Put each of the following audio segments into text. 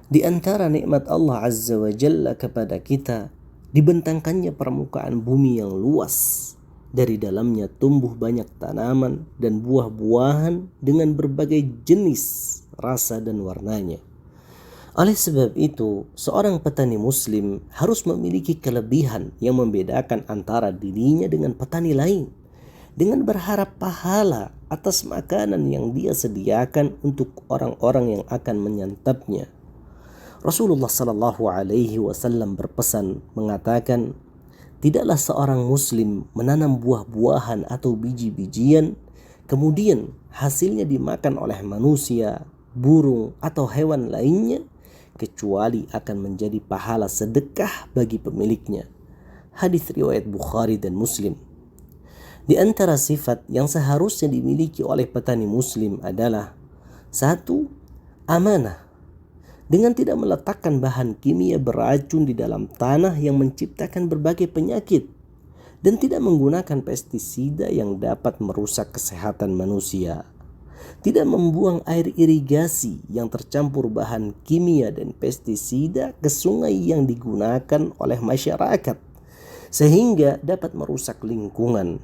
Di antara nikmat Allah Azza wa Jalla kepada kita, dibentangkannya permukaan bumi yang luas. Dari dalamnya tumbuh banyak tanaman dan buah-buahan dengan berbagai jenis, rasa dan warnanya. Oleh sebab itu, seorang petani muslim harus memiliki kelebihan yang membedakan antara dirinya dengan petani lain, dengan berharap pahala atas makanan yang dia sediakan untuk orang-orang yang akan menyantapnya. Rasulullah Sallallahu Alaihi Wasallam berpesan mengatakan, tidaklah seorang muslim menanam buah-buahan atau biji-bijian, kemudian hasilnya dimakan oleh manusia, burung, atau hewan lainnya, kecuali akan menjadi pahala sedekah bagi pemiliknya. Hadis riwayat Bukhari dan Muslim. Di antara sifat yang seharusnya dimiliki oleh petani muslim adalah 1. Amanah. Dengan tidak meletakkan bahan kimia beracun di dalam tanah yang menciptakan berbagai penyakit dan tidak menggunakan pestisida yang dapat merusak kesehatan manusia. Tidak membuang air irigasi yang tercampur bahan kimia dan pestisida ke sungai yang digunakan oleh masyarakat sehingga dapat merusak lingkungan.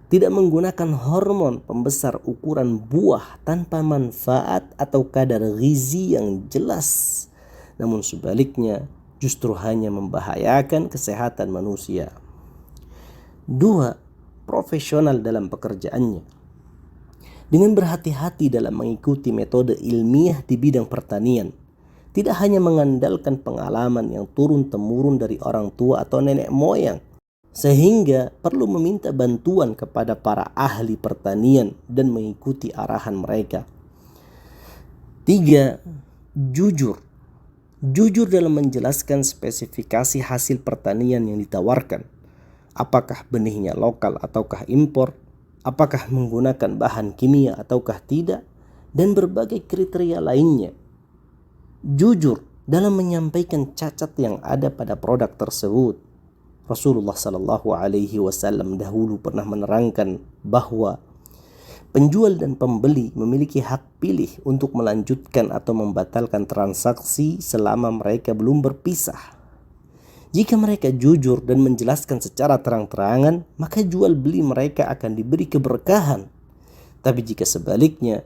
Tidak menggunakan hormon pembesar ukuran buah tanpa manfaat atau kadar gizi yang jelas, namun sebaliknya justru hanya membahayakan kesehatan manusia. 2. Profesional dalam pekerjaannya. Dengan berhati-hati dalam mengikuti metode ilmiah di bidang pertanian, tidak hanya mengandalkan pengalaman yang turun-temurun dari orang tua atau nenek moyang, sehingga perlu meminta bantuan kepada para ahli pertanian dan mengikuti arahan mereka. 3. Jujur. Jujur dalam menjelaskan spesifikasi hasil pertanian yang ditawarkan. Apakah benihnya lokal ataukah impor? Apakah menggunakan bahan kimia ataukah tidak? Dan berbagai kriteria lainnya. Jujur dalam menyampaikan cacat yang ada pada produk tersebut. Rasulullah Sallallahu Alaihi Wasallam dahulu pernah menerangkan bahwa penjual dan pembeli memiliki hak pilih untuk melanjutkan atau membatalkan transaksi selama mereka belum berpisah. Jika mereka jujur dan menjelaskan secara terang-terangan, maka jual beli mereka akan diberi keberkahan. Tapi jika sebaliknya,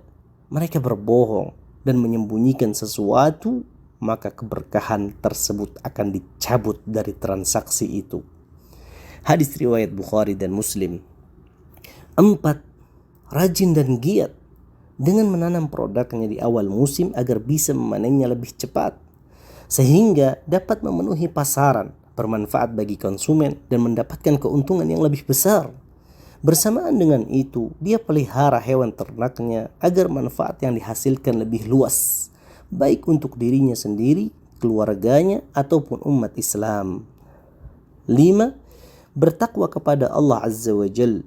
mereka berbohong dan menyembunyikan sesuatu, maka keberkahan tersebut akan dicabut dari transaksi itu. Hadis riwayat Bukhari dan Muslim. 4. Rajin dan giat dengan menanam produknya di awal musim agar bisa memanennya lebih cepat, sehingga dapat memenuhi pasaran, bermanfaat bagi konsumen dan mendapatkan keuntungan yang lebih besar. Bersamaan dengan itu, dia pelihara hewan ternaknya agar manfaat yang dihasilkan lebih luas, baik untuk dirinya sendiri, keluarganya, ataupun umat Islam. 5. Bertakwa kepada Allah Azza wa Jal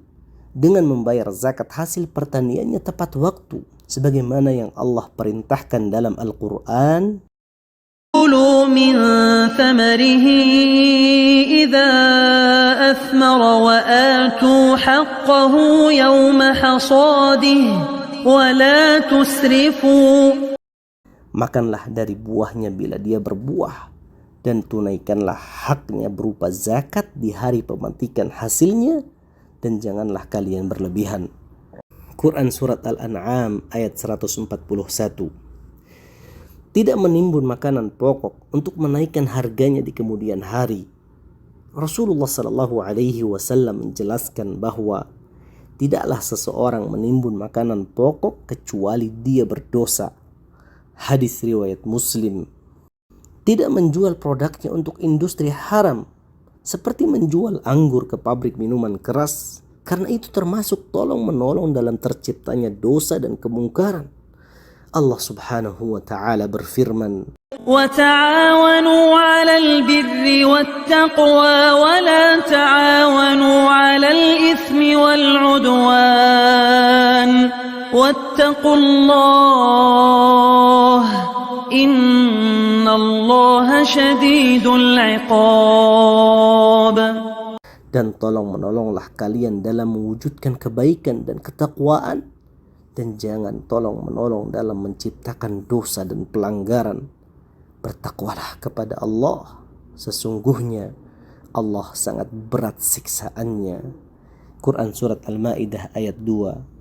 dengan membayar zakat hasil pertaniannya tepat waktu, sebagaimana yang Allah perintahkan dalam Al-Quran. كُلُوا مِنْ ثَمَرِهِ إِذَا أَثْمَرَ وَآتُوا حَقَّهُ يَوْمَ حَصَادِهِ وَلَا تُسْرِفُوا. Makanlah dari buahnya bila dia berbuah, dan tunaikanlah haknya berupa zakat di hari pemetikan hasilnya, dan janganlah kalian berlebihan. Quran Surat Al-An'am ayat 141. Tidak menimbun makanan pokok untuk menaikkan harganya di kemudian hari. Rasulullah Sallallahu Alaihi Wasallam menjelaskan bahwa tidaklah seseorang menimbun makanan pokok kecuali dia berdosa. Hadis riwayat Muslim. Tidak menjual produknya untuk industri haram, seperti menjual anggur ke pabrik minuman keras, karena itu termasuk tolong-menolong dalam terciptanya dosa dan kemungkaran. Allah Subhanahu wa Ta'ala berfirman, وَتَعَاوَنُوا عَلَى الْبِرِّ وَالتَّقْوَى وَلَا تَعَاوَنُوا عَلَى الْإِثْمِ وَالْعُدْوَانِ وَاتَّقُوا اللَّهَ إِنَّ اللَّهَ شَدِيدُ الْعِقَابِ. dan tolong menolonglah kalian dalam mewujudkan kebaikan dan ketakwaan, dan jangan tolong menolong dalam menciptakan dosa dan pelanggaran. bertakwalah kepada Allah, sesungguhnya Allah sangat berat siksaannya. Quran Surat Al-Ma'idah ayat 2